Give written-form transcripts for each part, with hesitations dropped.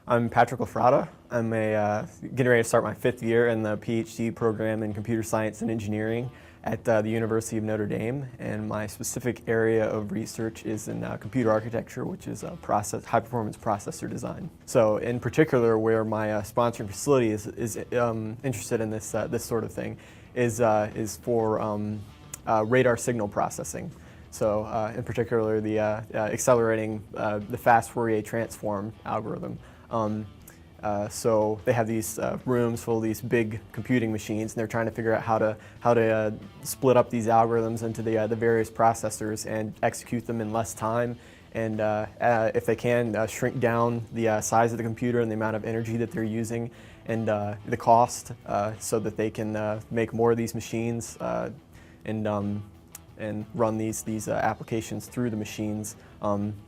I'm Patrick LaFratta. I'm getting ready to start my 5th year in the PhD program in computer science and engineering at the University of Notre Dame, and my specific area of research is in computer architecture, which is high-performance processor design. So, in particular, where my sponsoring facility is interested in this sort of thing is for radar signal processing. So, in particular, the accelerating the fast Fourier transform algorithm. So they have these rooms full of these big computing machines, and they're trying to figure out how to split up these algorithms into the various processors and execute them in less time, and if they can, shrink down the size of the computer and the amount of energy that they're using, and the cost, so that they can make more of these machines and run these applications through the machines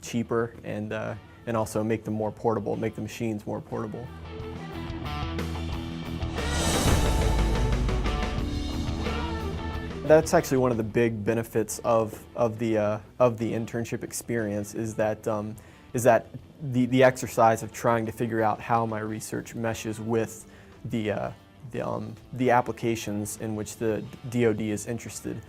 cheaper, and also make them more portable, make the machines more portable. That's actually one of the big benefits of the internship experience is that the exercise of trying to figure out how my research meshes with the applications in which the DoD is interested.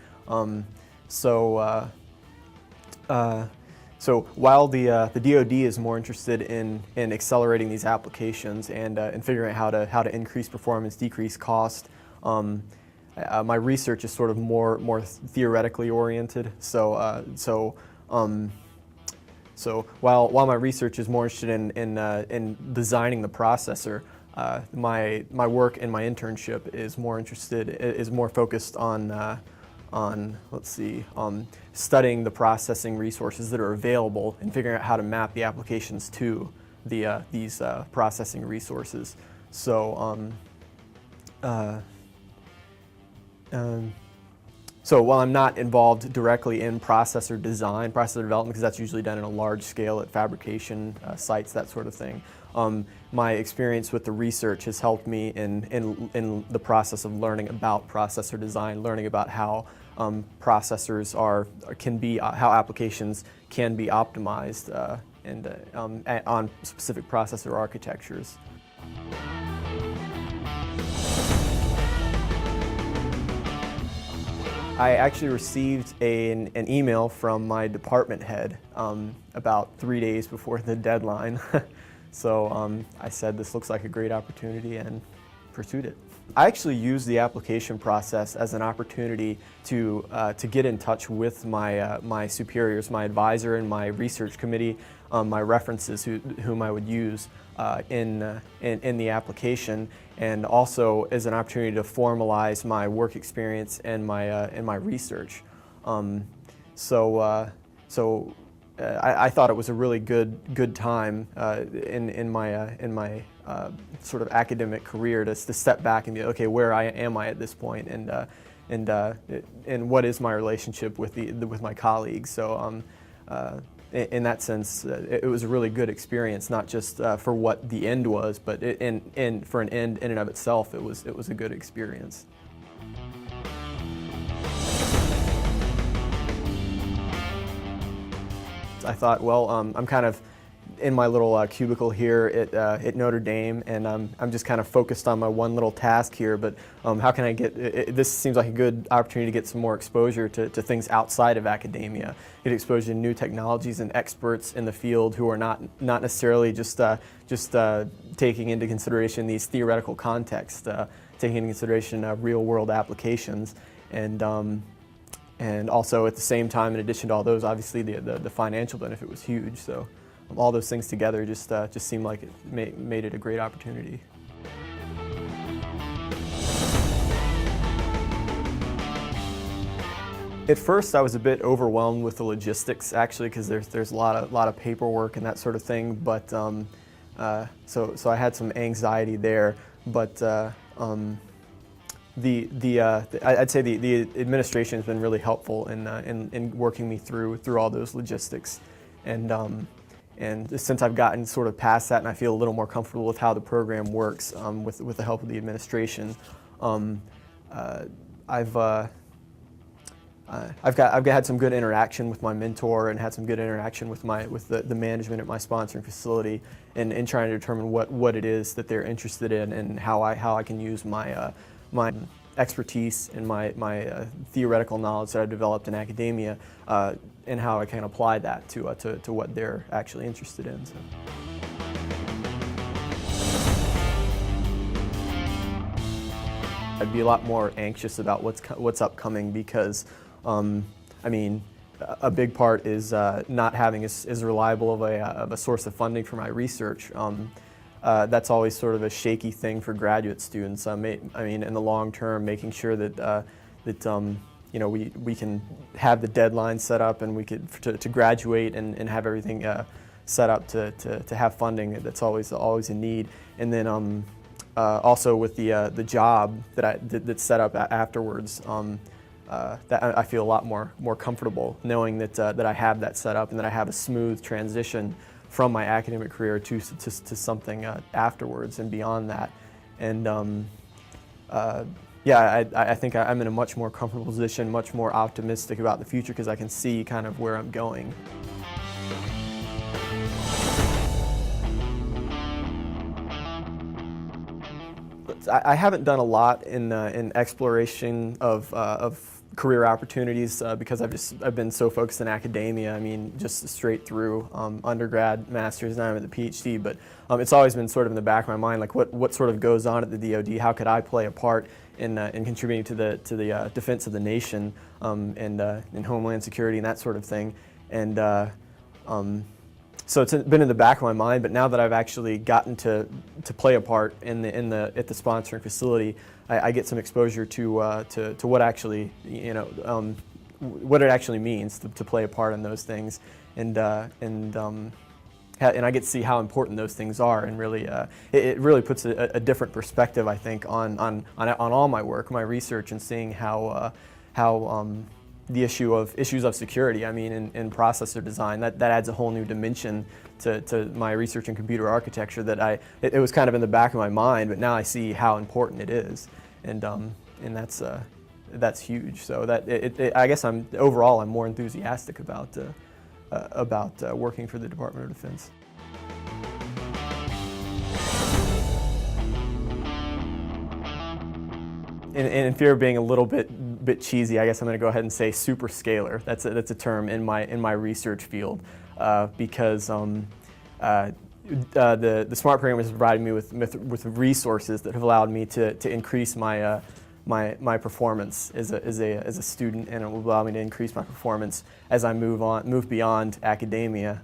So while the DoD is more interested in accelerating these applications and figuring out how to increase performance, decrease cost, my research is sort of more theoretically oriented. So while my research is more interested in designing the processor, my work and my internship is more focused on studying the processing resources that are available and figuring out how to map the applications to these processing resources. So while I'm not involved directly in processor development, because that's usually done on a large scale at fabrication sites, that sort of thing, my experience with the research has helped me in the process of learning about processor design, learning about how processors how applications can be optimized on specific processor architectures. I actually received an email from my department head about 3 days before the deadline. So I said this looks like a great opportunity and pursued it. I actually used the application process as an opportunity to get in touch with my superiors, my advisor and my research committee, my references whom I would use in the application, and also as an opportunity to formalize my work experience and my research. I thought it was a really good time in my sort of academic career to step back and be, okay, where am I at this point, and what is my relationship with my colleagues. So in that sense, it was a really good experience, not just for what the end was, but for an end in and of itself, it was a good experience. I thought, well, I'm kind of in my little cubicle here at Notre Dame, and I'm just kind of focused on my one little task here, but how can I this seems like a good opportunity to get some more exposure to things outside of academia, get exposure to new technologies and experts in the field who are not necessarily just taking into consideration these theoretical contexts, taking into consideration real world applications, and also at the same time, in addition to all those, obviously the financial benefit was huge. So all those things together just seemed like it made it a great opportunity. At first, I was a bit overwhelmed with the logistics, actually, because there's a lot of paperwork and that sort of thing. But so I had some anxiety there. But I'd say the administration has been really helpful in working me through all those logistics, and since I've gotten sort of past that and I feel a little more comfortable with how the program works with the help of the administration, I've had some good interaction with my mentor and had some good interaction with the management at my sponsoring facility in trying to determine what it is that they're interested in and how I can use my my expertise and my theoretical knowledge that I've developed in academia and how I can apply that to what they're actually interested in. So. I'd be a lot more anxious about what's upcoming because, I mean, a big part is not having as reliable of a source of funding for my research. That's always sort of a shaky thing for graduate students. I mean, in the long term, making sure that you know, we can have the deadline set up and we could to graduate and have everything set up to have funding. That's always a need. And then also with the job that's set up afterwards, that I feel a lot more comfortable knowing that I have that set up and that I have a smooth transition from my academic career to something afterwards and beyond that. And yeah, I think I'm in a much more comfortable position, much more optimistic about the future because I can see kind of where I'm going. I haven't done a lot in exploration of career opportunities because I've been so focused in academia. I mean, just straight through undergrad, master's, and I'm at the PhD. But it's always been sort of in the back of my mind, like what sort of goes on at the DoD? How could I play a part in contributing to the defense of the nation and in homeland security and that sort of thing? And so it's been in the back of my mind, but now that I've actually gotten to play a part at the sponsoring facility, I get some exposure to what actually, you know, what it actually means to play a part in those things, and I get to see how important those things are, and really it really puts a different perspective, I think, on all my work, my research, and seeing how the issues of security, I mean, in processor design, that adds a whole new dimension to my research in computer architecture that it was kind of in the back of my mind, but now I see how important it is, and that's huge. So I guess overall I'm more enthusiastic about working for the Department of Defense. In fear of being a little bit cheesy, I guess I'm going to go ahead and say superscalar. That's a term in my research field because the SMART program has provided me with resources that have allowed me to increase my performance as a student, and it will allow me to increase my performance as I move beyond academia.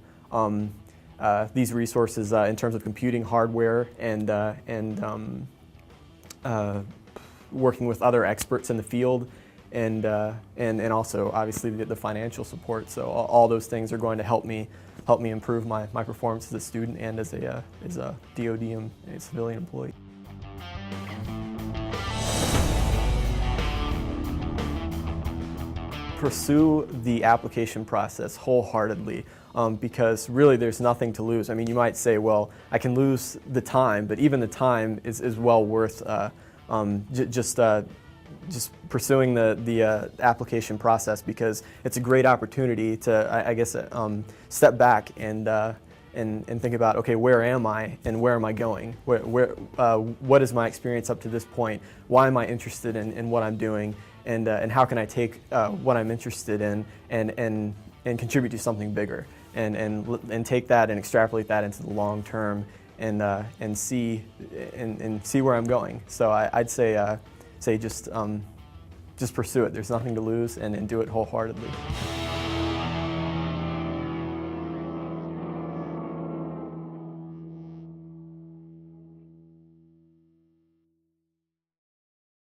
These resources in terms of computing hardware and working with other experts in the field, and also obviously the financial support. So all those things are going to help me improve my performance as a student and as a DoD and a civilian employee. Pursue the application process wholeheartedly because really there's nothing to lose. I mean, you might say, well, I can lose the time, but even the time is well worth just pursuing the application process, because it's a great opportunity to, I guess, step back and think about, okay, where am I and where am I going? What is my experience up to this point? Why am I interested in what I'm doing? And how can I take what I'm interested in and contribute to something bigger? And take that and extrapolate that into the long term and see where I'm going. So I'd say just pursue it. There's nothing to lose, and do it wholeheartedly.